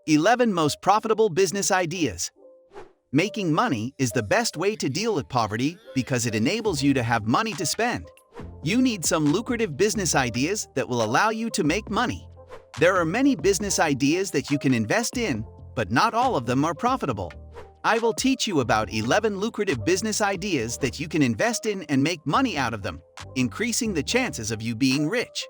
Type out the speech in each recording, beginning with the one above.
11 Most Profitable Business Ideas. Making money is the best way to deal with poverty because it enables you to have money to spend. You need some lucrative business ideas that will allow you to make money. There are many business ideas that you can invest in, but not all of them are profitable. I will teach you about 11 lucrative business ideas that you can invest in and make money out of them, increasing the chances of you being rich.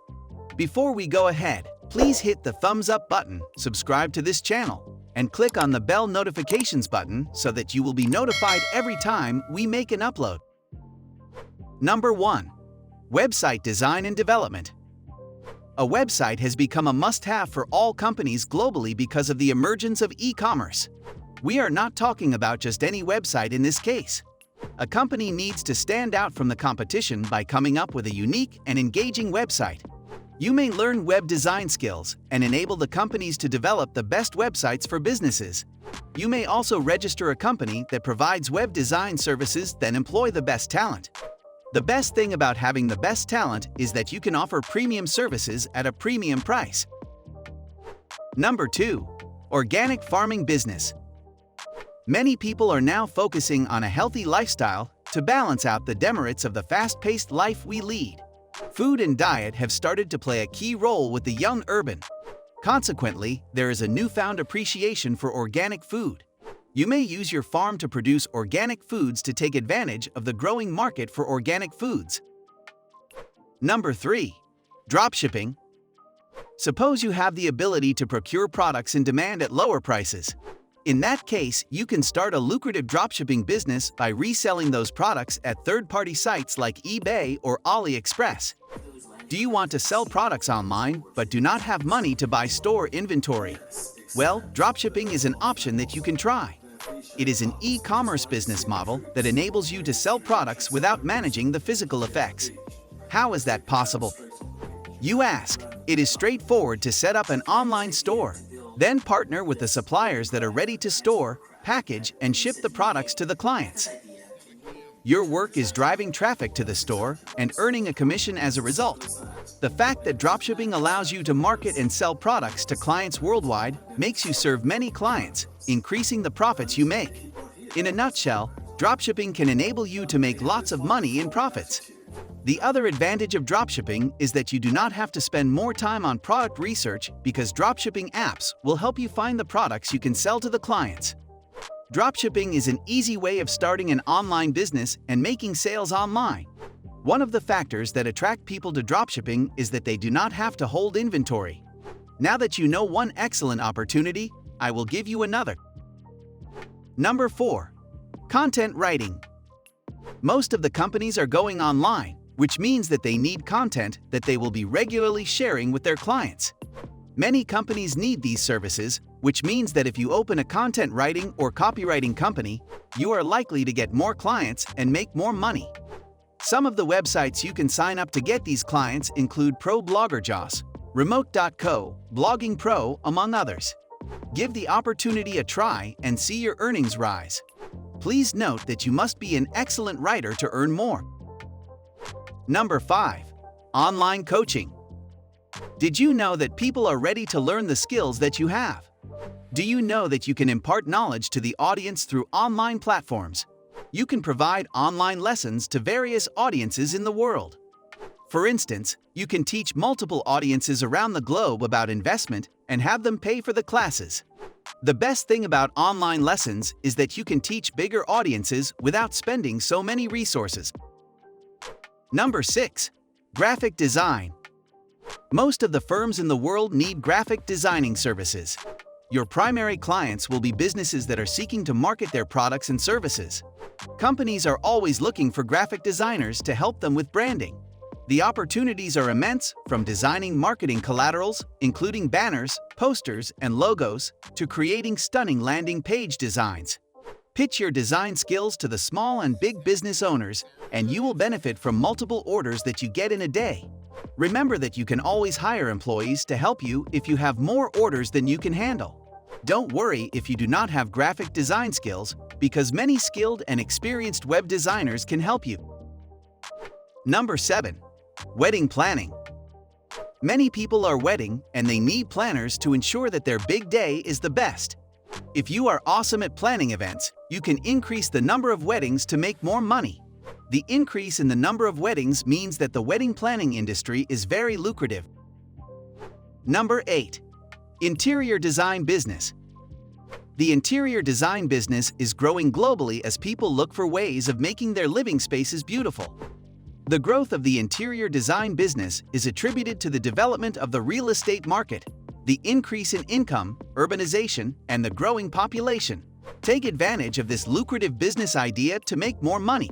Before we go ahead, please hit the thumbs up button, subscribe to this channel, and click on the bell notifications button so that you will be notified every time we make an upload. Number 1. Website design and development. A website has become a must-have for all companies globally because of the emergence of e-commerce. We are not talking about just any website in this case. A company needs to stand out from the competition by coming up with a unique and engaging website. You may learn web design skills and enable the companies to develop the best websites for businesses. You may also register a company that provides web design services that employ the best talent. The best thing about having the best talent is that you can offer premium services at a premium price. Number 2. Organic farming business. Many people are now focusing on a healthy lifestyle to balance out the demerits of the fast-paced life we lead. Food and diet have started to play a key role with the young urban. Consequently, there is a newfound appreciation for organic food. You may use your farm to produce organic foods to take advantage of the growing market for organic foods. Number 3. Dropshipping. Suppose you have the ability to procure products in demand at lower prices. In that case, you can start a lucrative dropshipping business by reselling those products at third-party sites like eBay or AliExpress. Do you want to sell products online but do not have money to buy store inventory? Well, dropshipping is an option that you can try. It is an e-commerce business model that enables you to sell products without managing the physical effects. How is that possible? You ask. It is straightforward to set up an online store. Then partner with the suppliers that are ready to store, package, and ship the products to the clients. Your work is driving traffic to the store and earning a commission as a result. The fact that dropshipping allows you to market and sell products to clients worldwide makes you serve many clients, increasing the profits you make. In a nutshell, dropshipping can enable you to make lots of money in profits. The other advantage of dropshipping is that you do not have to spend more time on product research because dropshipping apps will help you find the products you can sell to the clients. Dropshipping is an easy way of starting an online business and making sales online. One of the factors that attract people to dropshipping is that they do not have to hold inventory. Now that you know one excellent opportunity, I will give you another. Number 4. Content writing. Most of the companies are going online, which means that they need content that they will be regularly sharing with their clients. Many companies need these services, which means that if you open a content writing or copywriting company, you are likely to get more clients and make more money. Some of the websites you can sign up to get these clients include ProBloggerJoss, Remote.co, Blogging Pro, among others. Give the opportunity a try and see your earnings rise. Please note that you must be an excellent writer to earn more. Number 5. Online coaching. Did you know that people are ready to learn the skills that you have? Do you know that you can impart knowledge to the audience through online platforms? You can provide online lessons to various audiences in the world. For instance, you can teach multiple audiences around the globe about investment and have them pay for the classes. The best thing about online lessons is that you can teach bigger audiences without spending so many resources. Number 6. Graphic design. Most of the firms in the world need graphic designing services. Your primary clients will be businesses that are seeking to market their products and services. Companies are always looking for graphic designers to help them with branding. The opportunities are immense, from designing marketing collaterals, including banners, posters, and logos, to creating stunning landing page designs. Pitch your design skills to the small and big business owners, and you will benefit from multiple orders that you get in a day. Remember that you can always hire employees to help you if you have more orders than you can handle. Don't worry if you do not have graphic design skills, because many skilled and experienced web designers can help you. Number 7. Wedding planning. Many people are wedding and they need planners to ensure that their big day is the best. If you are awesome at planning events, you can increase the number of weddings to make more money. The increase in the number of weddings means that the wedding planning industry is very lucrative. Number 8. Interior design business. The interior design business is growing globally as people look for ways of making their living spaces beautiful. The growth of the interior design business is attributed to the development of the real estate market, the increase in income, urbanization, and the growing population. Take advantage of this lucrative business idea to make more money.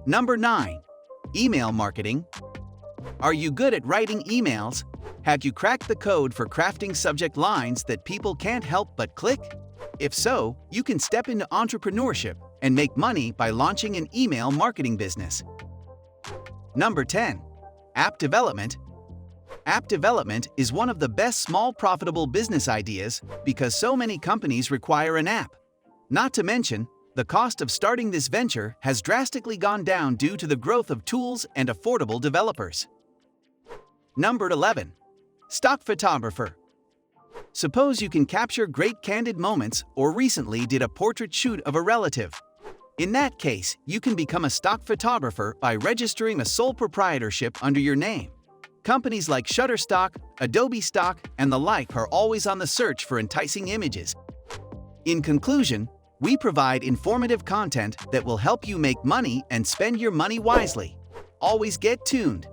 Number 9. Email marketing. Are you good at writing emails? Have you cracked the code for crafting subject lines that people can't help but click? If so, you can step into entrepreneurship and make money by launching an email marketing business. Number 10. App development. App development is one of the best small profitable business ideas because so many companies require an app. Not to mention, the cost of starting this venture has drastically gone down due to the growth of tools and affordable developers. Number 11. Stock photographer. Suppose you can capture great candid moments or recently did a portrait shoot of a relative. In that case, you can become a stock photographer by registering a sole proprietorship under your name. Companies like Shutterstock, Adobe Stock, and the like are always on the search for enticing images. In conclusion, we provide informative content that will help you make money and spend your money wisely. Always get tuned.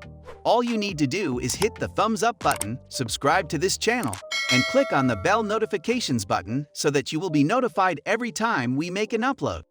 All you need to do is hit the thumbs up button, subscribe to this channel, and click on the bell notifications button so that you will be notified every time we make an upload.